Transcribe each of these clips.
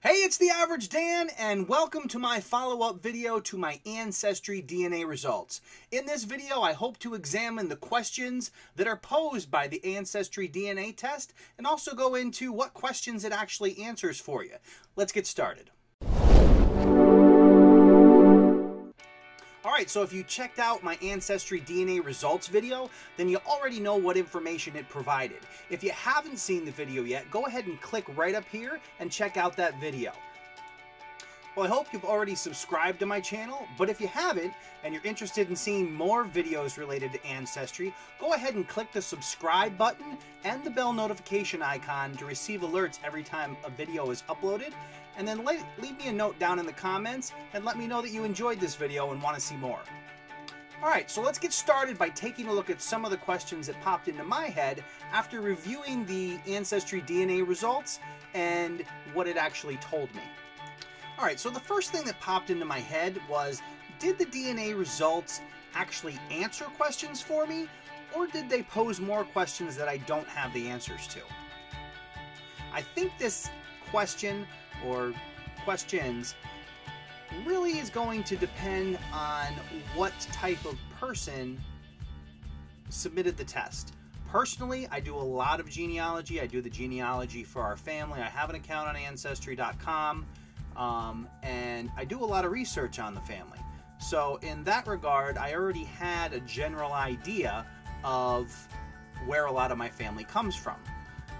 Hey, it's the Average Dan, and welcome to my follow-up video to my Ancestry DNA results. In this video, I hope to examine the questions that are posed by the Ancestry DNA test, and also go into what questions it actually answers for you. Let's get started. Alright, so if you checked out my Ancestry DNA results video, then you already know what information it provided. If you haven't seen the video yet, go ahead and click right up here and check out that video. Well, I hope you've already subscribed to my channel, but if you haven't, and you're interested in seeing more videos related to Ancestry, go ahead and click the subscribe button and the bell notification icon to receive alerts every time a video is uploaded, and then leave me a note down in the comments and let me know that you enjoyed this video and want to see more. Alright, so let's get started by taking a look at some of the questions that popped into my head after reviewing the Ancestry DNA results and what it actually told me. Alright, so the first thing that popped into my head was, did the DNA results actually answer questions for me, or did they pose more questions that I don't have the answers to? I think this question, or questions, really is going to depend on what type of person submitted the test. Personally, I do a lot of genealogy. I do the genealogy for our family. I have an account on Ancestry.com. And I do a lot of research on the family. So in that regard, I already had a general idea of where a lot of my family comes from.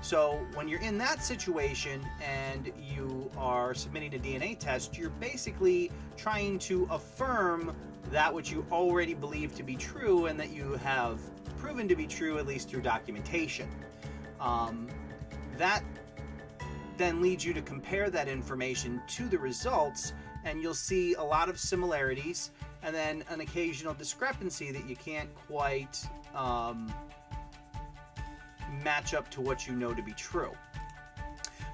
So when you're in that situation and you are submitting a DNA test, you're basically trying to affirm that which you already believe to be true and that you have proven to be true, at least through documentation. That then leads you to compare that information to the results, and you'll see a lot of similarities and then an occasional discrepancy that you can't quite match up to what you know to be true.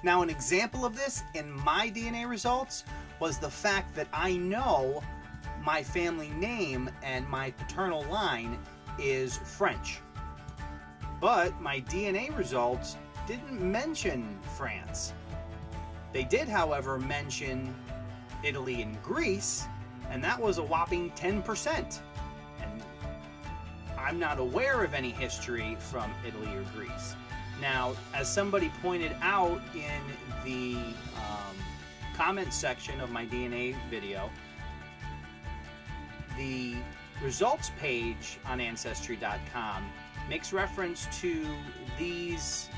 Now, an example of this in my DNA results was the fact that I know my family name and my paternal line is French, but my DNA results didn't mention France. They did, however, mention Italy and Greece, and that was a whopping 10%. And I'm not aware of any history from Italy or Greece. Now, as somebody pointed out in the comment section of my DNA video, the results page on Ancestry.com makes reference to these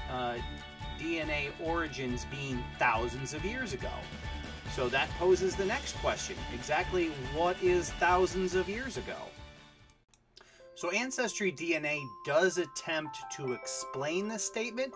DNA origins being thousands of years ago. So that poses the next question. Exactly what is thousands of years ago? So Ancestry DNA does attempt to explain this statement,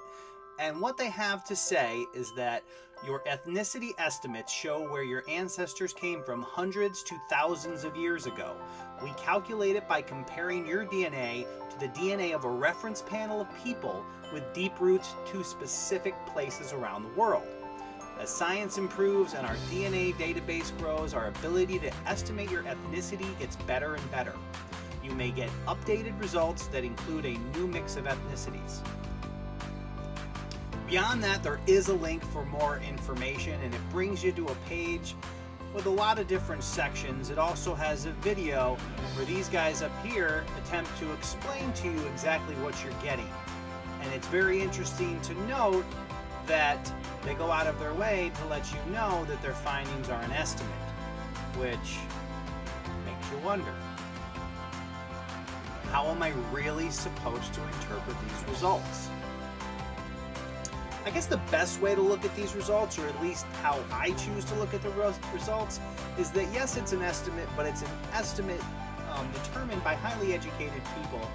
and what they have to say is that your ethnicity estimates show where your ancestors came from hundreds to thousands of years ago. We calculate it by comparing your DNA to the DNA of a reference panel of people with deep roots to specific places around the world. As science improves and our DNA database grows, our ability to estimate your ethnicity gets better and better. You may get updated results that include a new mix of ethnicities. Beyond that, there is a link for more information, and it brings you to a page with a lot of different sections. It also has a video where these guys up here attempt to explain to you exactly what you're getting. And it's very interesting to note that they go out of their way to let you know that their findings are an estimate, which makes you wonder, how am I really supposed to interpret these results? I guess the best way to look at these results, or at least how I choose to look at the results, is that yes, it's an estimate, but it's an estimate determined by highly educated people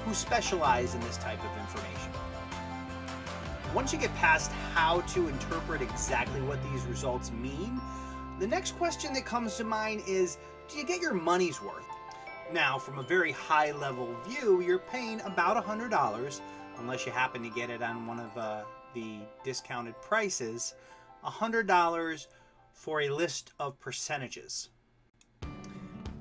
who specialize in this type of information. Once you get past how to interpret exactly what these results mean, the next question that comes to mind is, do you get your money's worth? Now, from a very high level view, you're paying about $100, unless you happen to get it on one of the discounted prices, $100 for a list of percentages.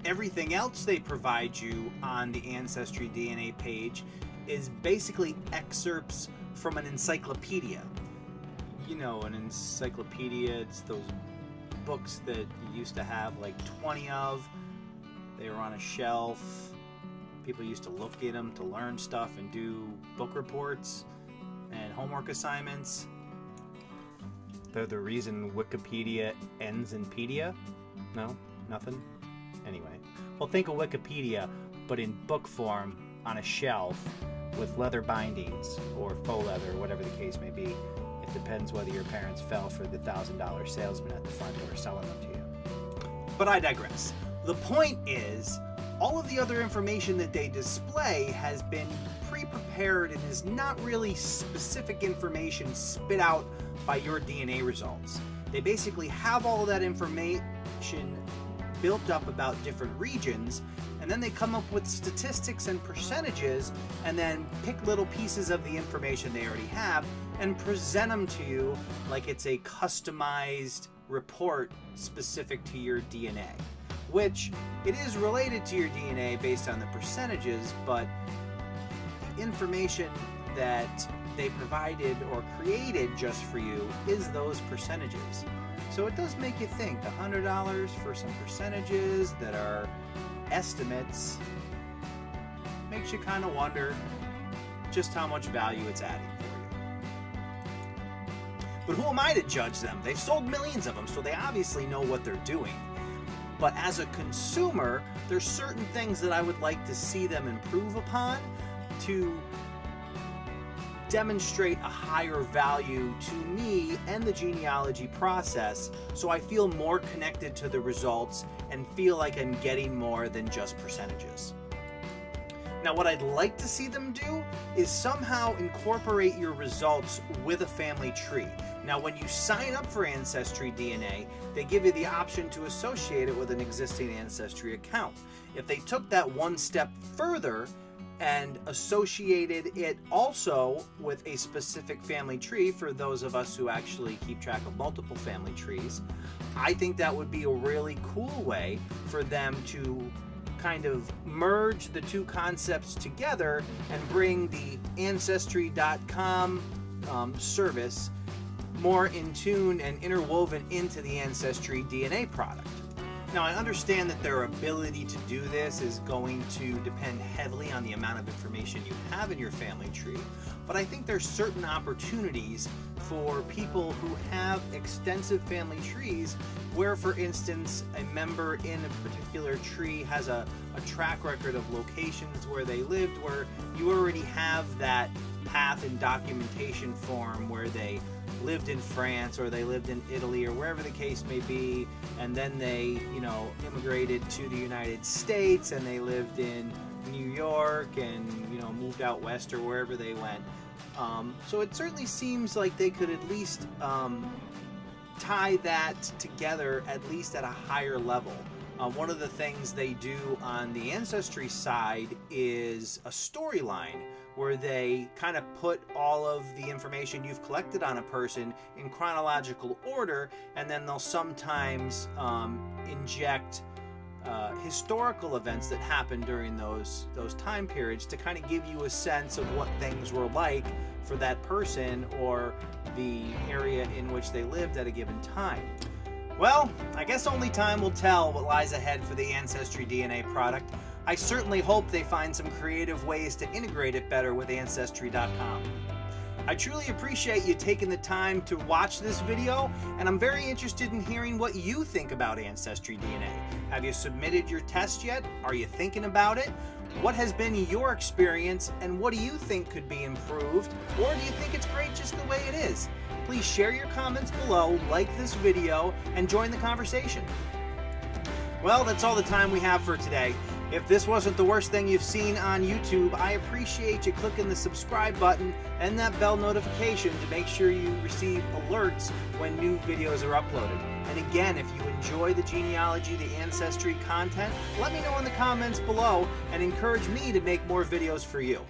Everything else they provide you on the Ancestry DNA page is basically excerpts from an encyclopedia. you know, an encyclopedia. It's those books that you used to have like 20 of. They were on a shelf. People used to look at them to learn stuff and do book reports and homework assignments. They're the reason Wikipedia ends in pedia? No? Nothing? Anyway. Well, think of Wikipedia, but in book form on a shelf with leather bindings or faux leather, whatever the case may be. It depends whether your parents fell for the $1,000 salesman at the front door selling them to you. But I digress. The point is, all of the other information that they display has been pre-prepared and is not really specific information spit out by your DNA results. They basically have all of that information built up about different regions, and then they come up with statistics and percentages, and then pick little pieces of the information they already have and present them to you like it's a customized report specific to your DNA. Which, it is related to your DNA based on the percentages, but the information that they provided or created just for you is those percentages. So it does make you think. $100 for some percentages that are estimates makes you kind of wonder just how much value it's adding for you. But who am I to judge them? They've sold millions of them, so they obviously know what they're doing. But as a consumer, there's certain things that I would like to see them improve upon to demonstrate a higher value to me and the genealogy process, so I feel more connected to the results and feel like I'm getting more than just percentages. Now, what I'd like to see them do is somehow incorporate your results with a family tree. Now, when you sign up for Ancestry DNA, they give you the option to associate it with an existing Ancestry account. If they took that one step further and associated it also with a specific family tree for those of us who actually keep track of multiple family trees, I think that would be a really cool way for them to kind of merge the two concepts together and bring the Ancestry.com service more in tune and interwoven into the Ancestry DNA product. Now, I understand that their ability to do this is going to depend heavily on the amount of information you have in your family tree, but I think there's certain opportunities for people who have extensive family trees where, for instance, a member in a particular tree has a track record of locations where they lived, where you already have that path and documentation form where they lived in France or they lived in Italy or wherever the case may be, and then they, you know, immigrated to the United States and they lived in New York and, you know, moved out west or wherever they went. So it certainly seems like they could at least tie that together, at least at a higher level. One of the things they do on the Ancestry side is a storyline where they kind of put all of the information you've collected on a person in chronological order, and then they'll sometimes inject historical events that happened during those time periods to kind of give you a sense of what things were like for that person or the area in which they lived at a given time. Well, I guess only time will tell what lies ahead for the Ancestry DNA product. I certainly hope they find some creative ways to integrate it better with Ancestry.com. I truly appreciate you taking the time to watch this video, and I'm very interested in hearing what you think about Ancestry DNA. Have you submitted your test yet? Are you thinking about it? What has been your experience, and what do you think could be improved? Or do you think it's great just the way it is? Please share your comments below, like this video, and join the conversation. Well, that's all the time we have for today. If this wasn't the worst thing you've seen on YouTube, I appreciate you clicking the subscribe button and that bell notification to make sure you receive alerts when new videos are uploaded. And again, if you enjoy the genealogy, the Ancestry content, let me know in the comments below and encourage me to make more videos for you.